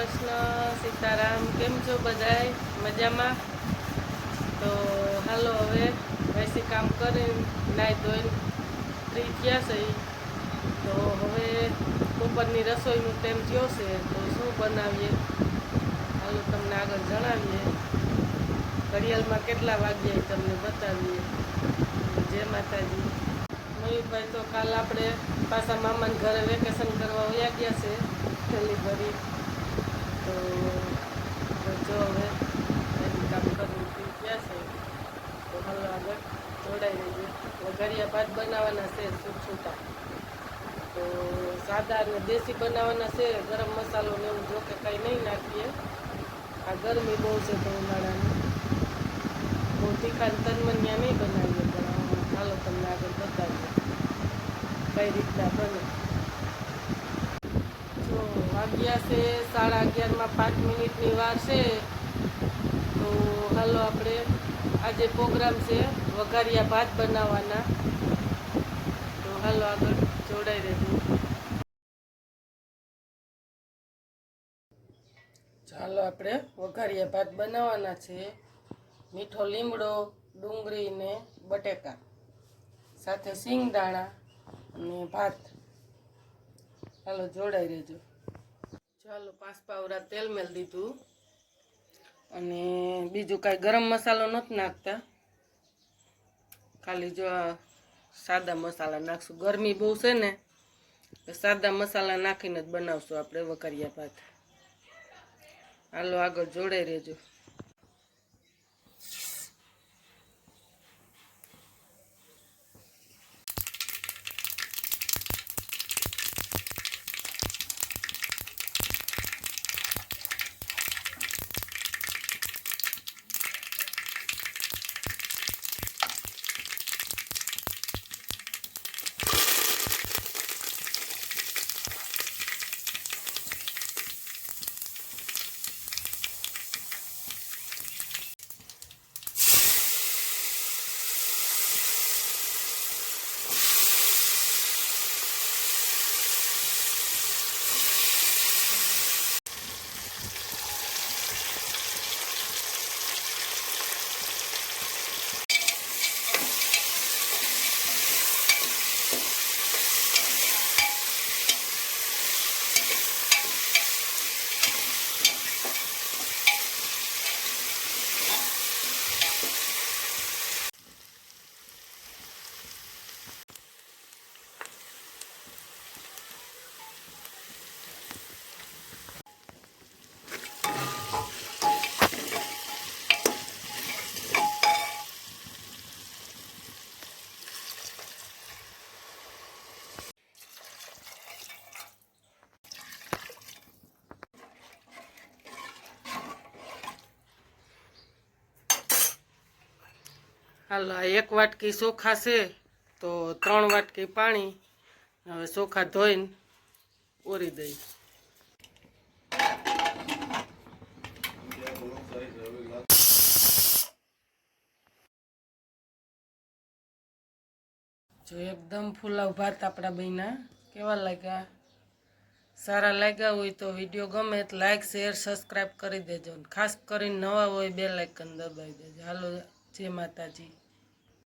કૃષ્ણ સીતારામ। કેમ છો બધાય? મજામાં? તો હાલો હવે વૈસી કામ કરીને નાહી ધોઈને ફ્રી થયા છે તો હવે બપોરની રસોઈનું ટાઈમ થયો છે તો શું બનાવીએ હાલો તમને આગળ જણાવીએ। ઘડિયાળમાં કેટલા વાગ્યા તમને બતાવીએ। જય માતાજી। મયુરભાઈ તો કાલ આપણે પાછા મામાના ઘરે વેકેશન કરવા વયા ગયા છે થેલી ભરી। તો જો હવે એનું કામ કરવું થઈ ગયા છે તો હાલો આગળ જોડાઈ રહીએ। વઘારિયા ભાત બનાવવાના છે છૂટા, તો સાદા અને દેશી બનાવવાના છે। ગરમ મસાલો ને એવું જો કે કંઈ નહીં નાખીએ, આ ગરમી બહુ છે તો ઉનાળાની બહુ તીખા તનમનિયા નહીં બનાવીએ, પણ હાલો તમને આગળ બતાવીએ કઈ રીતના બને। જો વાગ્યા છે 11:30, 5 મિનિટની વાર છે તો હાલો આપણે આજે પ્રોગ્રામ છે વઘારિયા ભાત બનાવવાના, તો હાલો આગળ જોડાઈ રહેજો। ચાલો આપણે વઘારિયા ભાત બનાવવાના છે। મીઠો લીમડો, ડુંગળી ને બટેકા સાથે સિંગદાણા અને ભાત, હાલો જોડાઈ રહેજો। ચાલો 5 પાવરા તેલ મેળ દીધું અને બીજું કાંઈ ગરમ મસાલો નથી નાખતા, ખાલી જો સાદા મસાલા નાખશું। ગરમી બહુ છે ને તો સાદા મસાલા નાખીને જ બનાવશું આપણે વઘારિયા ભાત। હાલો આગળ જોડાઈ રહેજો। હાલો 1 વાટકી ચોખા છે તો 3 વાટકી પાણી, હવે ચોખા ધોઈને ઓરી દઈ। જો એકદમ ફુલાવ ભાત આપણા બન્યા, કેવા લાગ્યા? સારા લાગ્યા હોય તો વિડીયો ગમે તો લાઈક શેર સબસ્ક્રાઈબ કરી દેજો, ખાસ કરીને નવા હોય બેલ આઇકન દબાવી દેજો। હાલો જય માતાજી।